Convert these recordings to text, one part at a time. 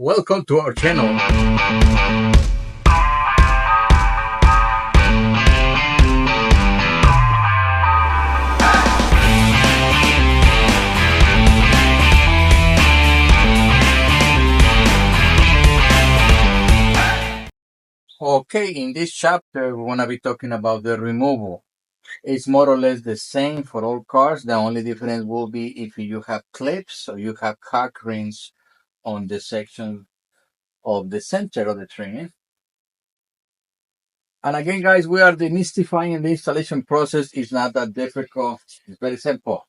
Welcome to our channel. Okay, in this chapter, we're going to be talking about the removal. It's more or less the same for all cars. The only difference will be if you have clips or you have cock rings on the section of the center of the trim. And again, guys, we are demystifying the installation process. It's not that difficult. It's very simple.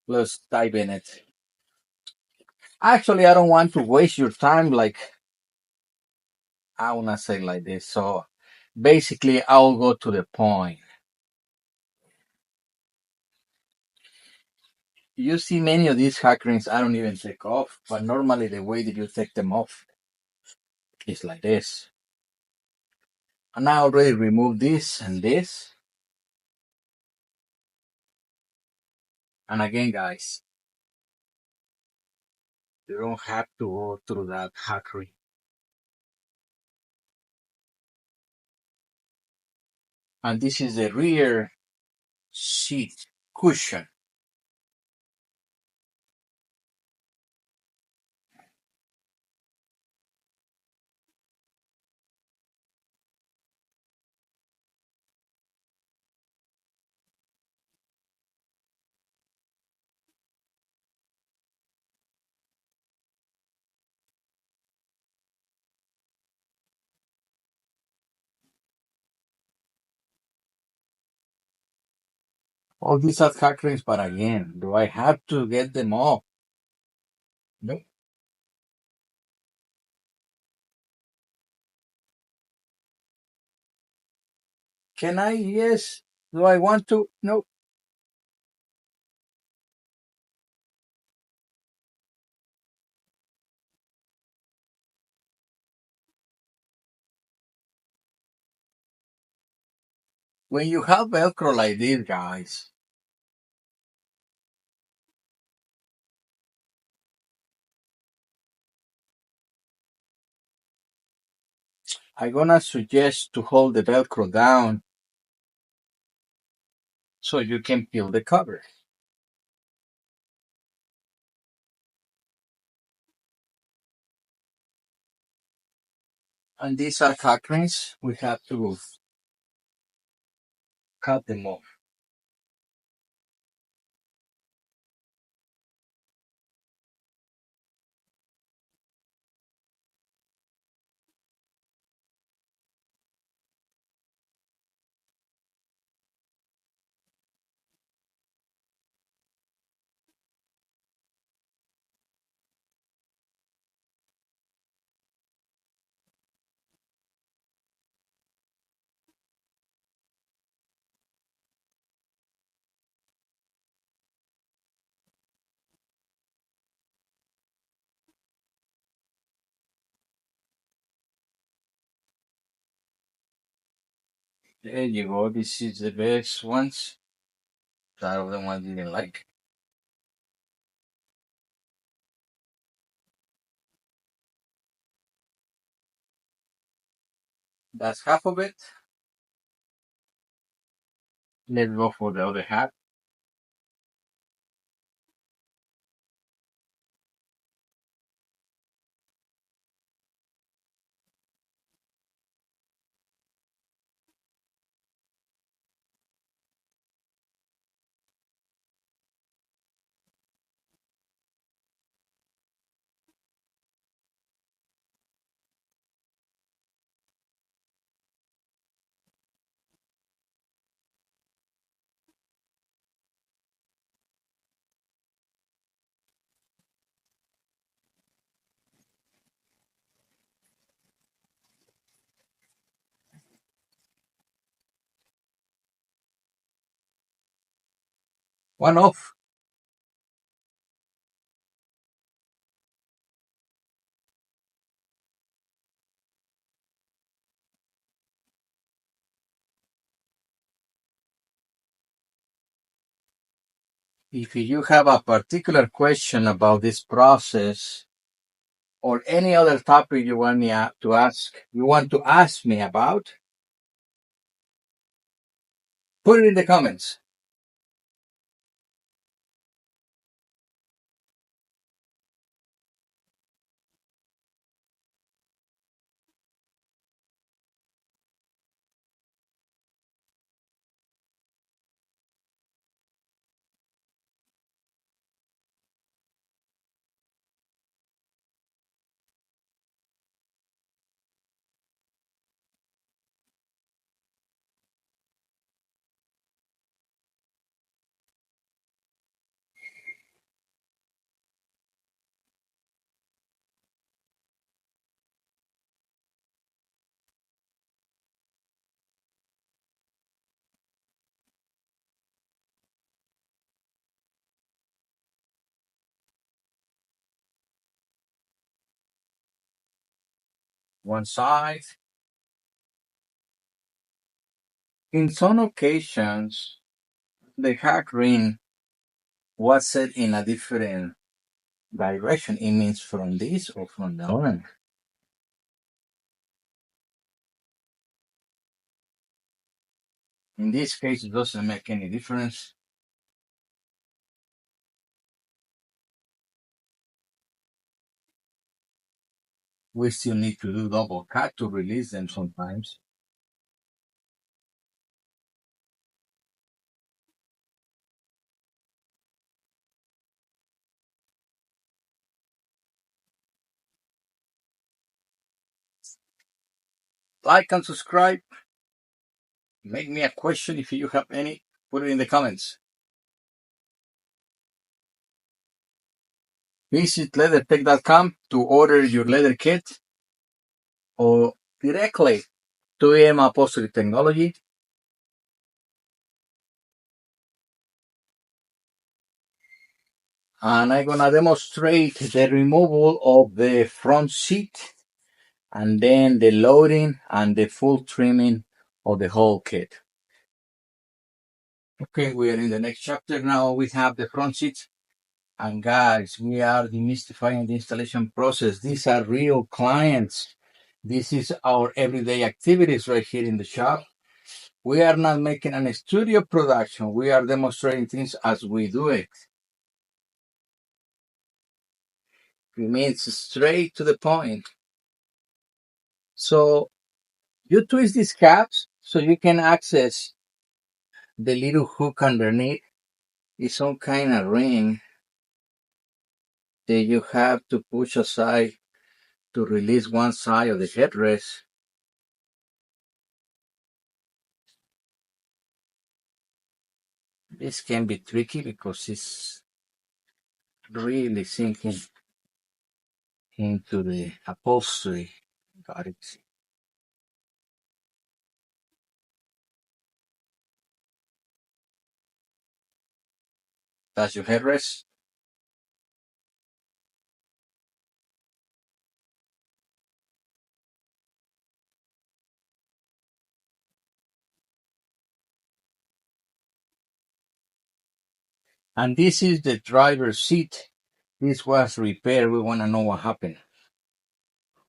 Let's dive in it. Actually, I don't want to waste your time. I want to say like this. So basically, I'll go to the point. You see many of these hack rings, I don't even take off, but normally the way that you take them off is like this. And I already removed this and this. And again, guys, you don't have to go through that hack ring. And this is the rear seat cushion. All these are hack rings, but again, do I have to get them off? No. Can I? Yes. Do I want to? No. When you have Velcro like this, guys, I'm gonna suggest to hold the Velcro down so you can peel the cover. And these are cock rings. We have to cut them off. There you go. This is the best ones. That of the ones you didn't like. That's half of it. Let's go for the other half. One off. If you have a particular question about this process, or any other topic you want me to ask, you want to ask me about, put it in the comments. One side. In some occasions, the hack ring was set in a different direction. It means from this or from the other. In this case, it doesn't make any difference. We still need to do double cut to release them sometimes. Like and subscribe. Make me a question if you have any. Put it in the comments. Visit LeatherTeck.com to order your leather kit or directly to Upholsterer Technology. And I'm gonna demonstrate the removal of the front seat and then the loading and the full trimming of the whole kit. Okay, we are in the next chapter now. We have the front seat. And guys, we are demystifying the installation process. These are real clients. This is our everyday activities right here in the shop. We are not making a studio production. We are demonstrating things as we do it. It means straight to the point. So you twist these caps so you can access the little hook underneath. It's some kind of ring that you have to push aside to release one side of the headrest. This can be tricky because it's really sinking into the upholstery. Got it. That's your headrest. And this is the driver's seat. This was repaired. We want to know what happened.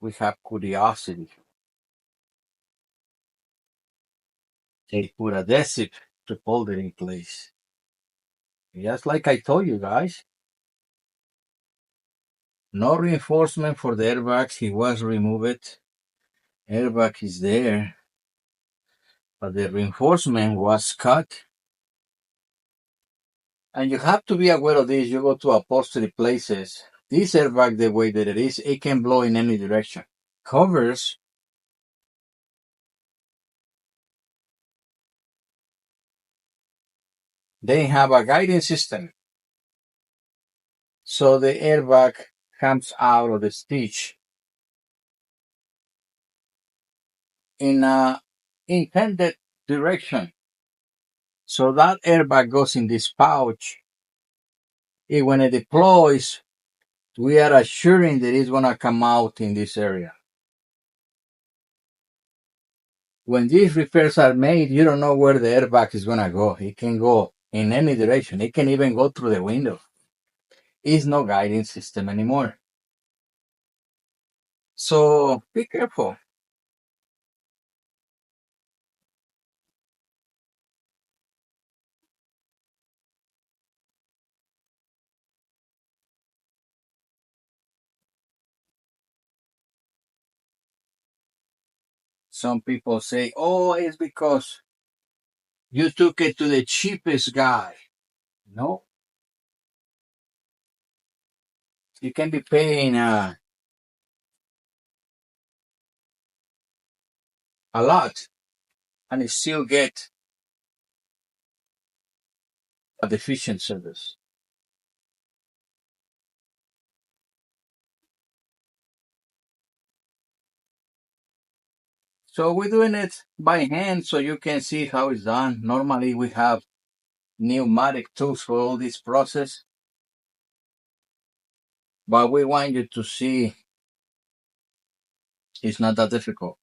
We have curiosity. They put adhesive to hold it in place. Just like I told you guys. No reinforcement for the airbags. He was removed. Airbag is there. But the reinforcement was cut. And you have to be aware of this. You go to upholstery places. This airbag, the way that it is, it can blow in any direction. Covers, they have a guidance system. So the airbag comes out of the stitch in a intended direction. So that airbag goes in this pouch. And when it deploys, we are assuring that it's going to come out in this area. When these repairs are made, you don't know where the airbag is going to go. It can go in any direction. It can even go through the window. It's no guidance system anymore. So be careful. Some people say, oh, it's because you took it to the cheapest guy. No, you can be paying a lot and you still get a deficient service. So we're doing it by hand so you can see how it's done. Normally we have pneumatic tools for all this process, but we want you to see it's not that difficult.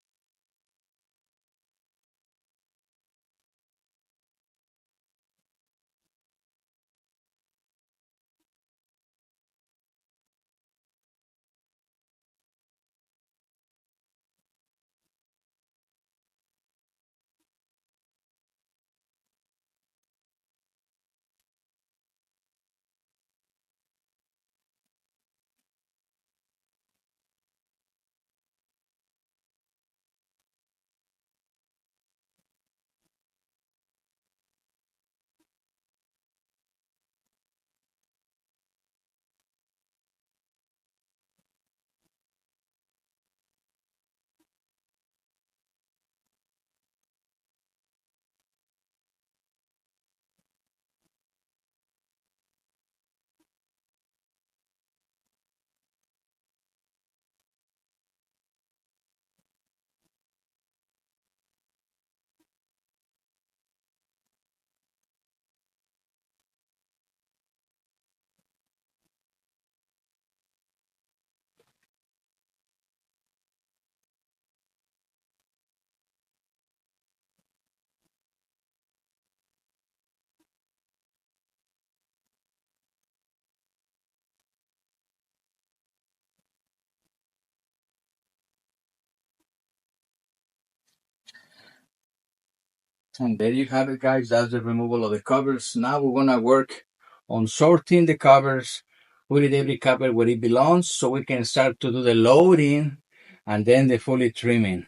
And there you have it, guys. That's the removal of the covers. Now we're gonna work on sorting the covers, putting every cover where it belongs so we can start to do the loading and then the fully trimming.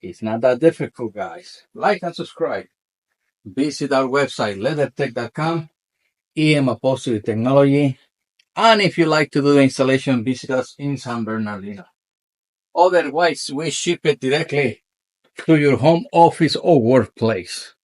It's not that difficult, guys. Like and subscribe. Visit our website, leathertech.com, EM Upholstery Technology. And if you like to do the installation, visit us in San Bernardino. Otherwise, we ship it directly to your home office or workplace.